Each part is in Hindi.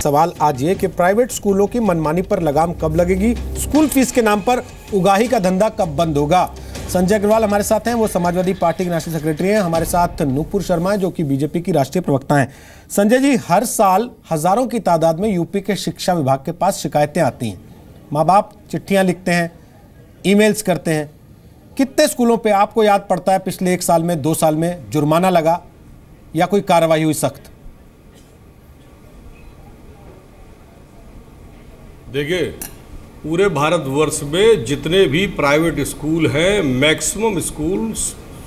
सवाल आज ये कि प्राइवेट स्कूलों की मनमानी पर लगाम कब लगेगी, स्कूल फीस के नाम पर उगाही का धंधा कब बंद होगा। संजय अग्रवाल हमारे साथ हैं, वो समाजवादी पार्टी के नेशनल सेक्रेटरी हैं। हमारे साथ नूपुर शर्मा है जो कि बीजेपी की राष्ट्रीय प्रवक्ता हैं। संजय जी, हर साल हजारों की तादाद में यूपी के शिक्षा विभाग के पास शिकायतें आती हैं, माँ बाप चिट्ठियां लिखते हैं, ईमेल्स करते हैं। कितने स्कूलों पे आपको याद पड़ता है पिछले 1 साल में 2 साल में जुर्माना लगा या कोई कार्रवाई हुई सख्त? देखिए, पूरे भारतवर्ष में जितने भी प्राइवेट स्कूल हैं, मैक्सिमम स्कूल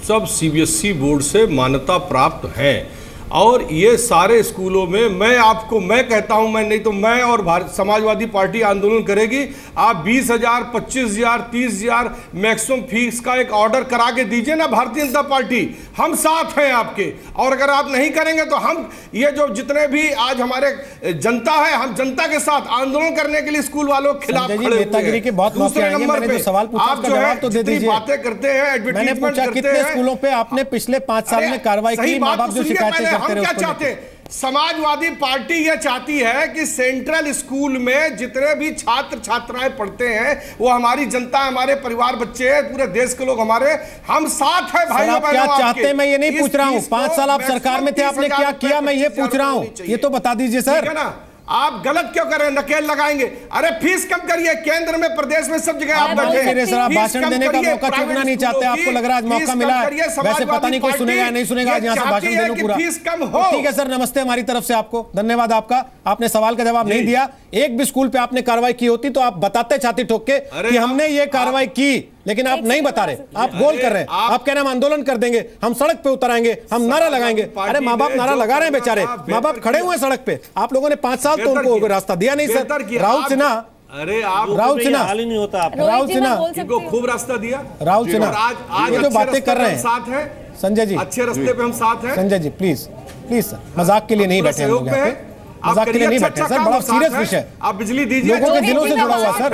सब सीबीएसई बोर्ड से मान्यता प्राप्त हैं। और ये सारे स्कूलों में मैं कहता हूं, मैं नहीं तो मैं और भारत समाजवादी पार्टी आंदोलन करेगी। आप 20,000, 25,000, 30,000 मैक्सिमम फीस का एक ऑर्डर करा के दीजिए ना भारतीय जनता पार्टी, हम साथ हैं आपके। और अगर आप नहीं करेंगे तो हम ये जो जितने भी आज हमारे जनता है, हम जनता के साथ आंदोलन करने के लिए स्कूल वालों के खिलाफ खड़े नेतागिरी के बहुत दूसरे नंबर पे सवाल आप जो है जितनी बातें करते हैं, एडवर्टाइजमेंट करते हैं। कितने स्कूलों पे आपने पिछले 5 साल में कार्रवाई की? माँ बाप जो शिकायतें हम क्या चाहते हैं? समाजवादी पार्टी यह चाहती है कि सेंट्रल स्कूल में जितने भी छात्र छात्राएं पढ़ते हैं वो हमारी जनता, हमारे परिवार, बच्चे हैं, पूरे देश के लोग हमारे, हम साथ हैं भाइयों बहनों। क्या चाहते हैं मैं ये नहीं पूछ रहा हूं, 5 साल आप सरकार में थे, आपने क्या किया मैं ये पूछ रहा हूं, ये तो बता दीजिए सर। है ना, आप गलत क्यों कर रहे हैं? नकेल लगाएंगे। अरे फीस कम करिए, केंद्र में प्रदेश में सब जगह आप बैठे। सर आप भाषण देने का मौका चूकना नहीं चाहते, आपको लग रहा है आज मौका मिला है, वैसे पता नहीं कोई सुनेगा या नहीं सुनेगा, आज यहाँ से भाषण दे लो पूरा। फीस कम हो। ठीक है सर, नमस्ते हमारी तरफ से आपको, धन्यवाद आपका, आपने सवाल का जवाब नहीं दिया। एक भी स्कूल पे आपने कार्रवाई की होती तो आप बताते छाती ठोक के कि हमने ये कार्रवाई की, लेकिन आप नहीं बता रहे, आप गोल कर रहे हैं। आप कह रहे हैं हम आंदोलन कर देंगे, हम सड़क पे उतर आएंगे, हम नारा लगाएंगे। अरे माँ बाप नारा लगा रहे हैं बेचारे, माँ बाप खड़े हुए हैं सड़क पे। आप लोगों ने 5 साल तो उनको रास्ता दिया नहीं सर। राहुल सिन्हा, अरे आप राहुल सिन्हा, हाल ही नहीं होता, राहुल सिन्हा इनको खूब रास्ता दिया। राहुल सिन्हा आज जो बातें कर रहे हैं साथ हैं संजय जी, अच्छे रास्ते पे हम साथ हैं। Sanjay ji please please sir, मजाक के लिए नहीं बैठे हम लोग यहाँ पे, मजाक के लिए नहीं बैठे सर, बड़ा सीरियस विषय, आप बिजली दीजिए, लोगों के दिलों से जुड़ा हुआ सर।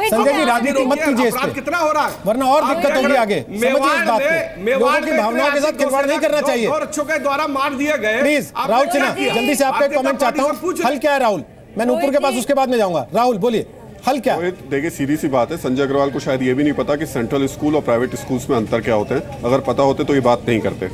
संजय जी राजनीति मत कीजिए इस पे, कितना हो रहा है, वरना और दिक्कत होगी आगे। समझिए इस बात को, लोगों की भावनाओं के साथ खिलवाड़ नहीं करना चाहिए। बच्चों के द्वारा मार दिए गए। प्लीज राहुल सिन्हा, जल्दी से आपका कमेंट चाहता हूँ, हल क्या है राहुल? मैं नूपुर के पास उसके बाद में जाऊंगा। राहुल बोलिए, हल क्या? देखिए सीधी सी बात है, संजय अग्रवाल को शायद ये भी नहीं पता कि सेंट्रल स्कूल और प्राइवेट स्कूल्स में अंतर क्या होते हैं। अगर पता होते तो ये बात नहीं करते।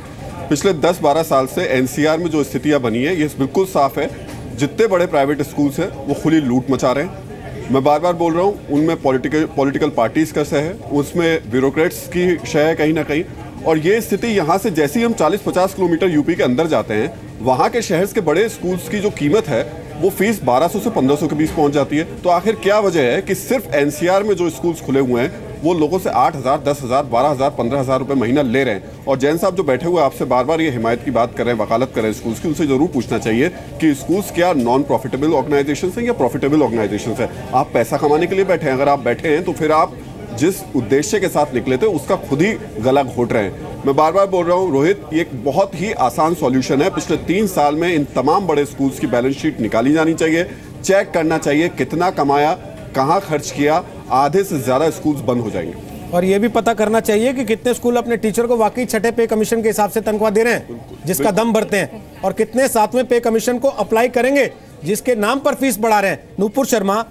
पिछले 10-12 साल से एनसीआर में जो स्थितियां बनी है ये बिल्कुल साफ है, जितने बड़े प्राइवेट स्कूल्स हैं वो खुली लूट मचा रहे हैं। मैं बार बार बोल रहा हूँ, उनमें पॉलिटिकल पार्टीज का शय है, उसमें ब्यूरोक्रेट्स की शय है कहीं ना कहीं। और ये स्थिति यहाँ से जैसे ही हम 40-50 किलोमीटर यूपी के अंदर जाते हैं, वहाँ के शहर के बड़े स्कूल्स की जो कीमत है वो फीस 1200 से 1500 के बीच पहुँच जाती है। तो आखिर क्या वजह है कि सिर्फ एनसीआर में जो स्कूल्स खुले हुए हैं वो लोगों से 8,000, 10,000, 12,000, 15,000 रुपए महीना ले रहे हैं। और जैन साहब जो बैठे हुए आपसे बार बार ये हिमायत की बात कर रहे हैं, वकालत कर रहे हैं स्कूल्स की, उनसे जरूर पूछना चाहिए कि स्कूल्स क्या नॉन प्रॉफिटेबल ऑर्गेनाइजेशन हैं या प्रॉफिटेबल ऑर्गेनाइजेशन है? आप पैसा कमाने के लिए बैठे हैं? अगर आप बैठे हैं तो फिर आप जिस उद्देश्य के साथ निकले थे उसका खुद ही गला घोट रहे हैं। मैं बार बार बोल रहा हूं रोहित, ये एक बहुत ही आसान सॉल्यूशन है। पिछले 3 साल में इन तमाम बड़े स्कूल्स की बैलेंस शीट निकाली जानी चाहिए, चेक करना चाहिए कितना कमाया, कहां खर्च किया, आधे से ज्यादा स्कूल्स बंद हो जाएंगे। और ये भी पता करना चाहिए कि कितने स्कूल अपने टीचर को वाकई छठे पे कमीशन के हिसाब से तनख्वाह दे रहे हैं जिसका दम भरते हैं, और कितने 7वें पे कमीशन को अप्लाई करेंगे जिसके नाम पर फीस बढ़ा रहे हैं। नूपुर शर्मा,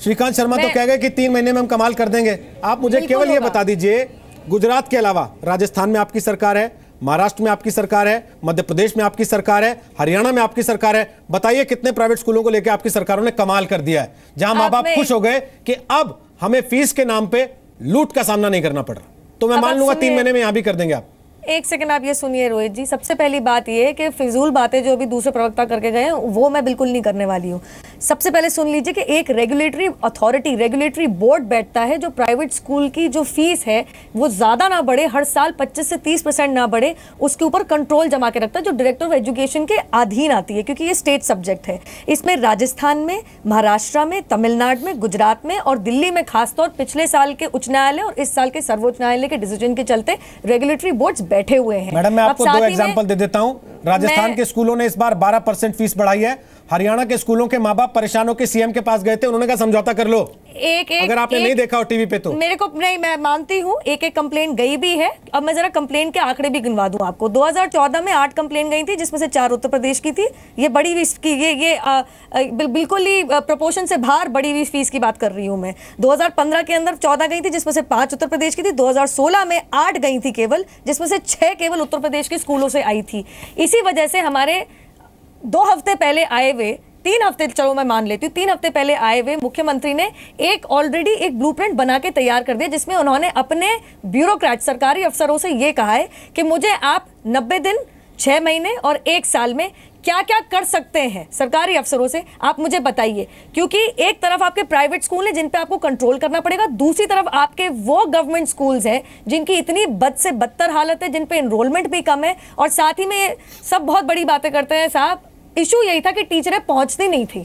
श्रीकांत शर्मा तो कह गए कि 3 महीने में हम कमाल कर देंगे। आप मुझे केवल ये बता दीजिए, गुजरात के अलावा राजस्थान में आपकी सरकार है, महाराष्ट्र में आपकी सरकार है, मध्य प्रदेश में आपकी सरकार है, हरियाणा में आपकी सरकार है, बताइए कितने प्राइवेट स्कूलों को लेकर आपकी सरकारों ने कमाल कर दिया है, जहां माँ बाप खुश हो गए कि अब हमें फीस के नाम पे लूट का सामना नहीं करना पड़ रहा। तो मैं मान लूंगा 3 महीने में यहां भी कर देंगे आप। एक सेकंड आप ये सुनिए रोहित जी, सबसे पहली बात ये है कि फिजूल बातें जो अभी दूसरे प्रवक्ता करके गए हैं वो मैं बिल्कुल नहीं करने वाली हूँ। सबसे पहले सुन लीजिए कि एक रेगुलेटरी अथॉरिटी, रेगुलेटरी बोर्ड बैठता है जो प्राइवेट स्कूल की जो फीस है वो ज़्यादा ना बढ़े, हर साल 25 से 30% ना बढ़े, उसके ऊपर कंट्रोल जमा के रखता है, जो डायरेक्टर ऑफ एजुकेशन के अधीन आती है, क्योंकि ये स्टेट सब्जेक्ट है। इसमें राजस्थान में, महाराष्ट्र में, तमिलनाडु में, गुजरात में और दिल्ली में खासतौर पिछले साल के उच्च न्यायालय और इस साल के सर्वोच्च न्यायालय के डिसीजन के चलते रेगुलेटरी बोर्ड्स बैठे हुए हैं। मैडम मैं आपको 2 एग्जांपल दे देता हूं। राजस्थान के स्कूलों ने इस बार 12% फीस बढ़ाई है। हरियाणा के स्कूलों के माँ बाप परेशान होकर सीएम के पास गए थे, उन्होंने कहा समझौता कर लो। अगर आपने नहीं देखा हो टीवी पे तो मेरे को नहीं, मैं मानती हूँ एक कंप्लेंट गई भी है। अब मैं जरा कंप्लेंट के आंकड़े भी गिनवा दूं आपको। 2014 में 8 कंप्लेंट गई थी, जिसमें से 4 उत्तर प्रदेश की थी। ये बड़ी फीस की, ये बिल्कुल ही प्रोपोर्शन से बाहर बड़ी हुई फीस की बात कर रही हूँ मैं। 2015 के अंदर 14 गई थी, जिसमें से 5 उत्तर प्रदेश की थी। 2016 में 8 गई थी केवल, जिसमें से 6 केवल उत्तर प्रदेश के स्कूलों से आई थी। इसी वजह से हमारे 2 हफ्ते पहले आए हुए, 3 हफ्ते, चलो मैं मान लेती हूँ, 3 हफ्ते पहले आए हुए मुख्यमंत्री ने ऑलरेडी एक ब्लूप्रिंट बना के तैयार कर दिया, जिसमें उन्होंने अपने ब्यूरोक्रेट, सरकारी अफसरों से ये कहा है कि मुझे आप 90 दिन, 6 महीने और 1 साल में क्या क्या कर सकते हैं, सरकारी अफसरों से आप मुझे बताइए। क्योंकि एक तरफ आपके प्राइवेट स्कूल हैं जिन पे आपको कंट्रोल करना पड़ेगा, दूसरी तरफ आपके वो गवर्नमेंट स्कूल्स हैं जिनकी इतनी बद से बदतर हालत है, जिन पे एनरोलमेंट भी कम है, और साथ ही में सब बहुत बड़ी बातें करते हैं साहब। इशू यही था कि टीचरें पहुंचती नहीं थी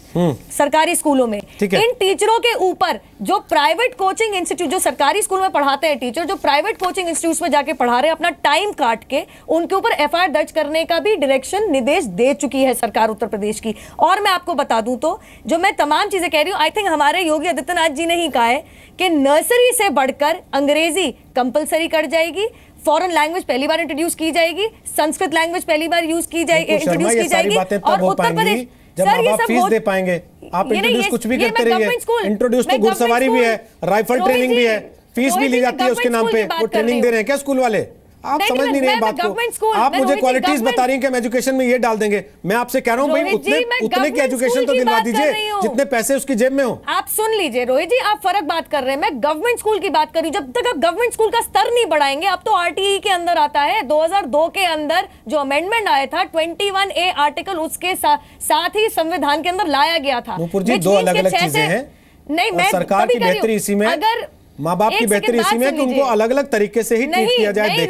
सरकारी स्कूलों में। इन टीचरों के ऊपर जो प्राइवेट कोचिंग इंस्टीट्यूट, जो सरकारी स्कूल में पढ़ाते हैं टीचर, जो प्राइवेट कोचिंग इंस्टीट्यूट में जाके पढ़ा रहे हैं, अपना टाइम काट के उनके ऊपर एफआईआर दर्ज करने का भी डायरेक्शन, निर्देश दे चुकी है सरकार उत्तर प्रदेश की। और मैं आपको बता दूं तो जो मैं तमाम चीजें कह रही हूं, आई थिंक हमारे योगी आदित्यनाथ जी ने ही कहा है कि नर्सरी से बढ़कर अंग्रेजी कंपलसरी कर जाएगी, फॉरेन लैंग्वेज पहली बार इंट्रोड्यूस की जाएगी, संस्कृत लैंग्वेज पहली बार इंट्रोड्यूस की जाएगी, और उत्तर प्रदेश जब आप फीस दे पाएंगे। आप इंट्रोड्यूस कुछ भी करते रहिए, इंट्रोड्यूस तो घुड़सवारी भी है, राइफल ट्रेनिंग भी है, फीस भी ली जाती है उसके नाम पे। वो ट्रेनिंग दे रहे हैं क्या स्कूल वाले? आप समझ नहीं रहे बात को। आप मुझे क्वालिटीज बता रही हैं कि हम एजुकेशन में ये डाल देंगे। मैं आपसे कह रहा हूं भाई उतने की एजुकेशन तो दिलवा दीजिए जितने पैसे उसकी जेब में हो। आप सुन लीजिए रोहित जी, आप फर्क बात कर रहे हैं। मैं गवर्नमेंट स्कूल की बात कर रही हूं। जब तक आप गवर्नमेंट स्कूल का स्तर नहीं बढ़ाएंगे, अब तो आरटीई के अंदर आता है 2002 के अंदर जो अमेंडमेंट आया था 21A आर्टिकल, उसके साथ ही संविधान के अंदर लाया गया था। दो अलग अलग चीजें हैं। नहीं, मैं सरकार की बेहतरी इसी में, अगर माँ बाप की बेहतरी इसी में कि उनको अलग अलग तरीके से ही ट्रीट किया जाए।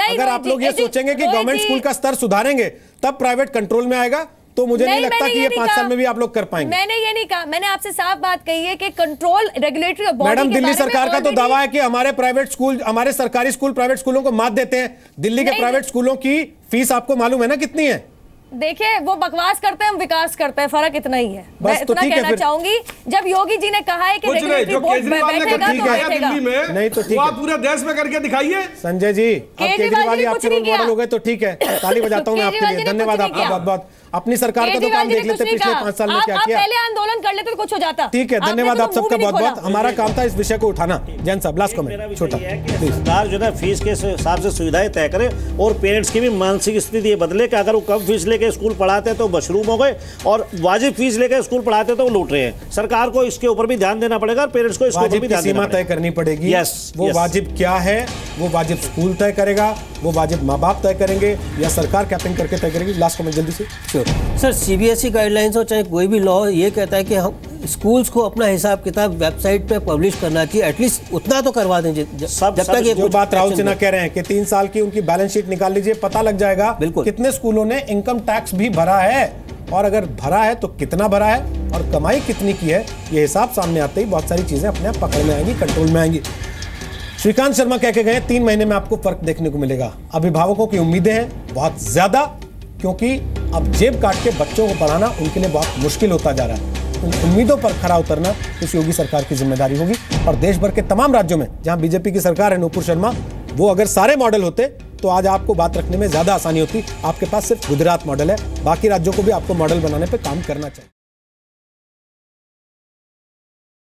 अगर आप लोग ये सोचेंगे कि गवर्नमेंट स्कूल का स्तर सुधारेंगे तब प्राइवेट कंट्रोल में आएगा, तो मुझे नहीं लगता कि ये 5 साल में भी आप लोग कर पाएंगे। मैंने ये नहीं कहा, मैंने आपसे साफ बात कही है कि control, regulatory body. Madam, Delhi सरकार का तो दावा है कि हमारे प्राइवेट स्कूल, हमारे सरकारी स्कूल प्राइवेट स्कूलों को मात देते हैं। दिल्ली के प्राइवेट स्कूलों की फीस आपको मालूम है ना कितनी है? देखिए, वो बकवास करते हैं, हम विकास करते हैं, फर्क इतना ही है। मैं इतना कहना चाहूंगी, जब योगी जी ने कहा है कि रेगुलेटरी बोर्ड बैठेगा तो बैठेगा। नहीं तो ठीक है, पूरे देश में करके दिखाइए संजय जी। अब केजरीवाल ही आपके रोल मॉडल हो गए तो ठीक है, ताली बजाता हूं मैं आपके लिए। धन्यवाद आपका बहुत बहुत। अपनी सरकार का तो काम देख लेते पिछले 5 साल में क्या किया। पहले आंदोलन कर लेते तो कुछ हो जाता। ठीक है, धन्यवाद आप सबका बहुत बहुत। हमारा काम था इस विषय को उठाना। जैन साहब, लास्ट कमेंट छोटा। सरकार जो है फीस के हिसाब से सुविधाएं तय करे और पेरेंट्स की भी मानसिक स्थिति ये बदले कि अगर वो कम फीस लेके स्कूल पढ़ाते हैं तो मशरूम हो गए, और वाजिब फीस लेकर स्कूल पढ़ाते हैं तो वो लूट रहे हैं। सरकार को इसके ऊपर भी ध्यान देना पड़ेगा और पेरेंट्स को इसके ऊपर भी ध्यान सीमा तय करनी पड़ेगी। वो वाजिब क्या है, वो वाजिब स्कूल तय करेगा, वो वाजिब माँ बाप तय करेंगे, या सरकार कैपिंग करके तय करेगी? लास्ट कमेंट जल्दी से। सर, सीबीएसई गाइडलाइंस हो चाहे कोई भी लॉ ये कहता है कि हम स्कूल्स को अपना हिसाब किताब वेबसाइट पे पब्लिश करना चाहिए, एटलीस्ट उतना तो करवा दें। जब तक ये जो बात राहुल सिन्हा कह रहे हैं कि 3 साल की उनकी बैलेंस शीट निकाल लीजिए, पता लग जाएगा कितने स्कूलों ने इनकम टैक्स भी भरा है, और अगर भरा है तो कितना भरा है और कमाई कितनी की है। ये हिसाब सामने आते ही बहुत सारी चीजें अपने आप पकड़ में आएंगी, कंट्रोल में आएंगी। श्रीकांत शर्मा कह के गए 3 महीने में आपको फर्क देखने को मिलेगा। अभिभावकों की उम्मीदें हैं बहुत ज्यादा, क्योंकि अब जेब काट के बच्चों को पढ़ाना उनके लिए बहुत मुश्किल होता जा रहा है। उन उम्मीदों पर खरा उतरना इस योगी सरकार की जिम्मेदारी होगी। और देश भर के तमाम राज्यों में जहां बीजेपी की सरकार है, नूपुर शर्मा, वो अगर सारे मॉडल होते तो आज आपको बात रखने में ज्यादा आसानी होती। आपके पास सिर्फ गुजरात मॉडल है, बाकी राज्यों को भी आपको मॉडल बनाने पर काम करना चाहिए।